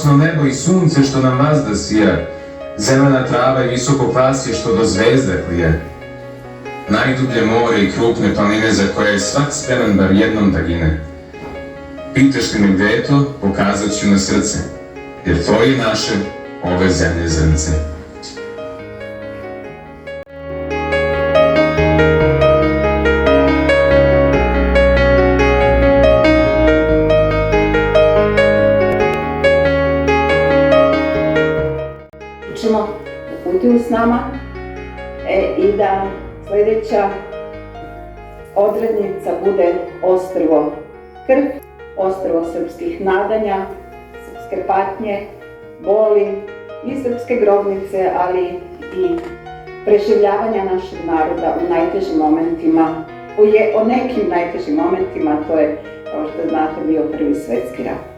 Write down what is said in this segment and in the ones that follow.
radosno nebo i sunce što nam vazda sija, zelena trava i visoko pasje što do zvezda klije. Najdublje more i krupne planine za koje je svak spreman bar jednom da gine. Pitaš li me gde je to, pokazat ću na srce, jer to je naše, ove zemlje zrnce. Učimo u kutiju s nama i da sljedeća odrednica bude ostrvo krv, ostrvo srpskih nadanja, srpske patnje, boli i srpske grobnice, ali i preživljavanja našeg naroda u najtežim momentima, o nekim najtežim momentima, to je, kao što znate, bio Prvi svjetski rat.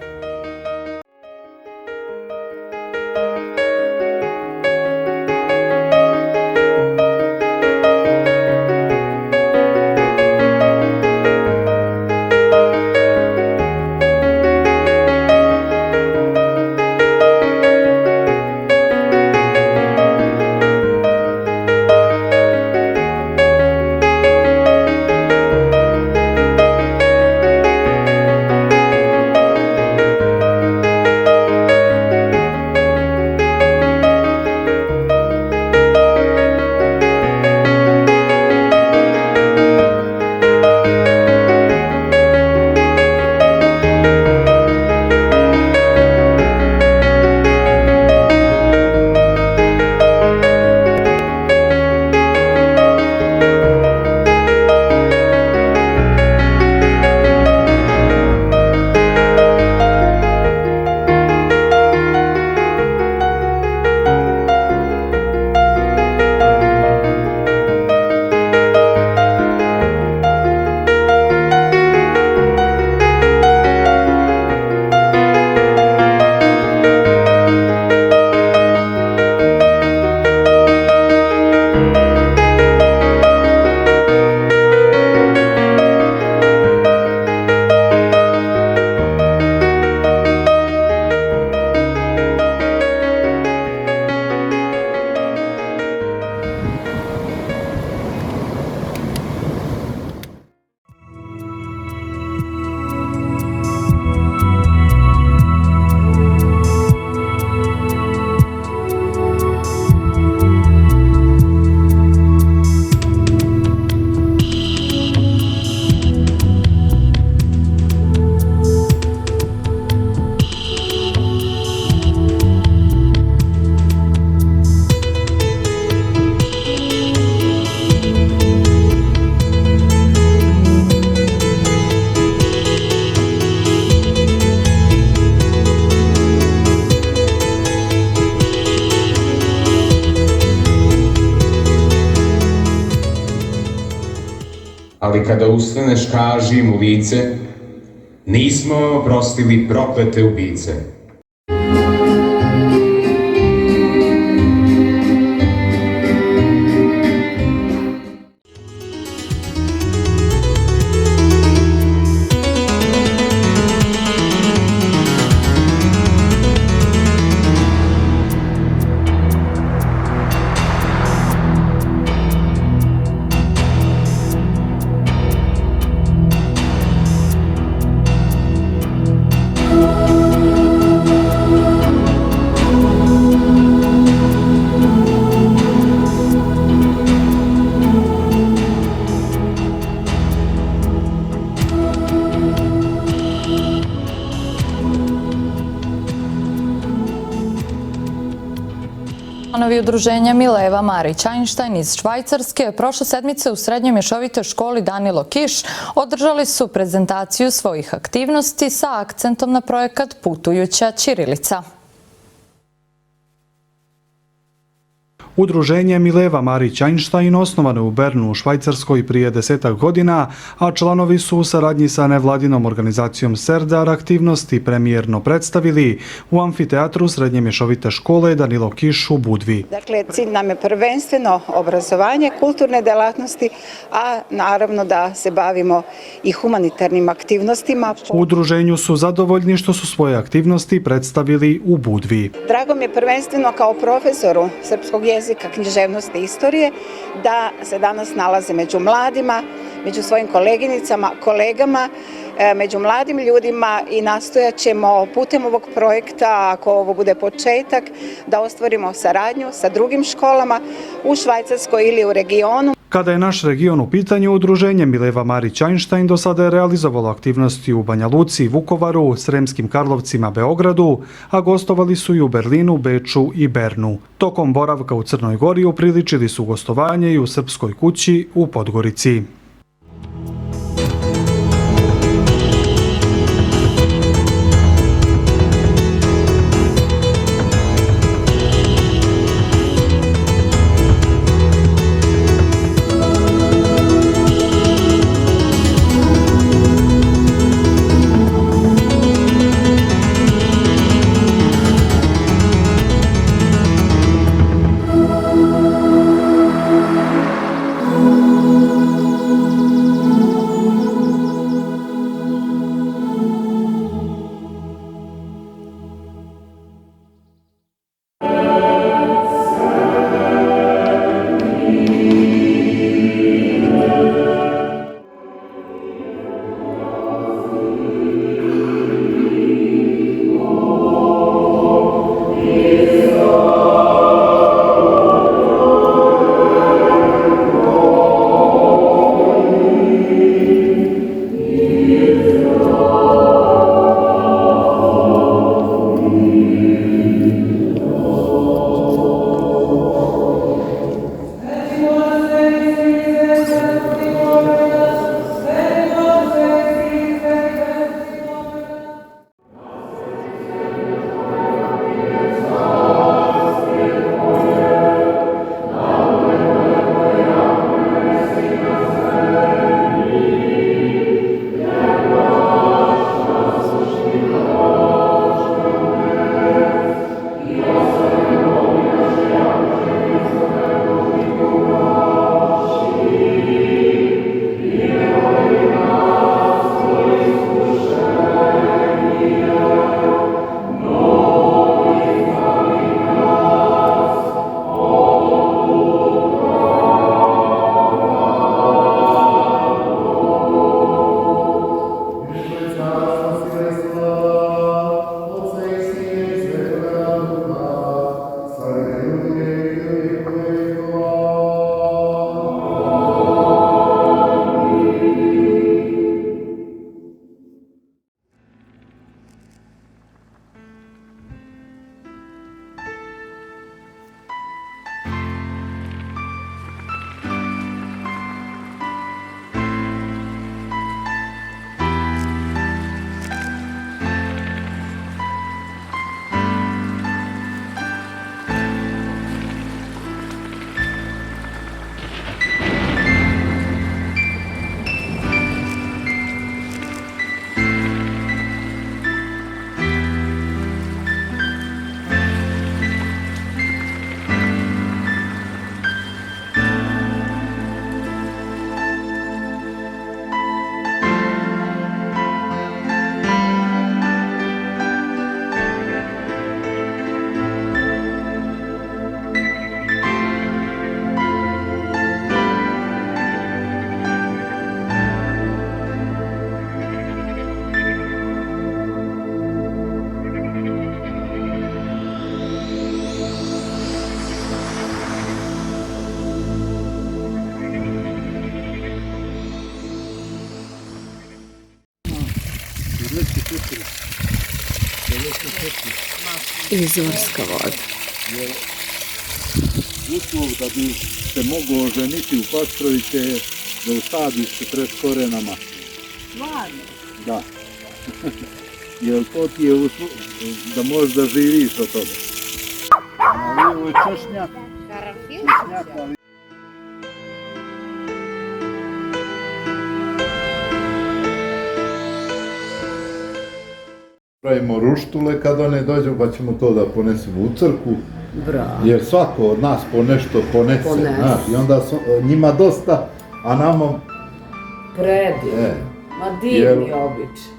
Ali kada ustaneš kaži im u lice, nismo oprostili proklete ubice. Članovi udruženja Mileva Marić-Einstein iz Švajcarske prošle sedmice u Srednjoj mješovitoj školi Danilo Kiš održali su prezentaciju svojih aktivnosti sa akcentom na projekat Putujuća ćirilica. Udruženje Mileva Marić Einstein osnovano je u Bernu u Švajcarskoj prije 10 godina, a članovi su u saradnji sa nevladinom organizacijom Serdar aktivnosti premijerno predstavili u amfiteatru Srednje mješovite škole Danilo Kiš u Budvi. Dakle, cilj nam je prvenstveno obrazovanje, kulturne delatnosti, a naravno da se bavimo i humanitarnim aktivnostima. U udruženju su zadovoljni što su svoje aktivnosti predstavili u Budvi. Drago mi je prvenstveno kao profesoru srpskog jezika, književnosti i istorije da se danas nalaze među mladima, među svojim koleginicama, kolegama, među mladim ljudima i nastojat ćemo putem ovog projekta, ako ovo bude početak, da ostvarimo saradnju sa drugim školama u Švajcarskoj ili u regionu. Kada je naš region u pitanju, udruženje Mileva Marić Einstein do sada je realizovalo aktivnosti u Banja Luci, Vukovaru, Sremskim Karlovcima, Beogradu, a gostovali su i u Berlinu, Beču i Bernu. Tokom boravka u Crnoj Gori upriličili su gostovanje i u Srpskoj kući u Podgorici. Izvorska voda. Uslov da bi se mogao oženiti u Pastroviće je da usadiš 40 korena masla. Stvarno? Da. Jer to ti je uslov da možeš da živiš od toga. Na lijevo ovo je češnjak. Češnjak, ali pravimo ruštule kad one dođu, pa ćemo to da ponesemo u crkvu. Bravo. Jer svako od nas po nešto ponese, Ponese. znaš, i onda njima dosta, a nama Predivno. Ma divni Jer- običaj.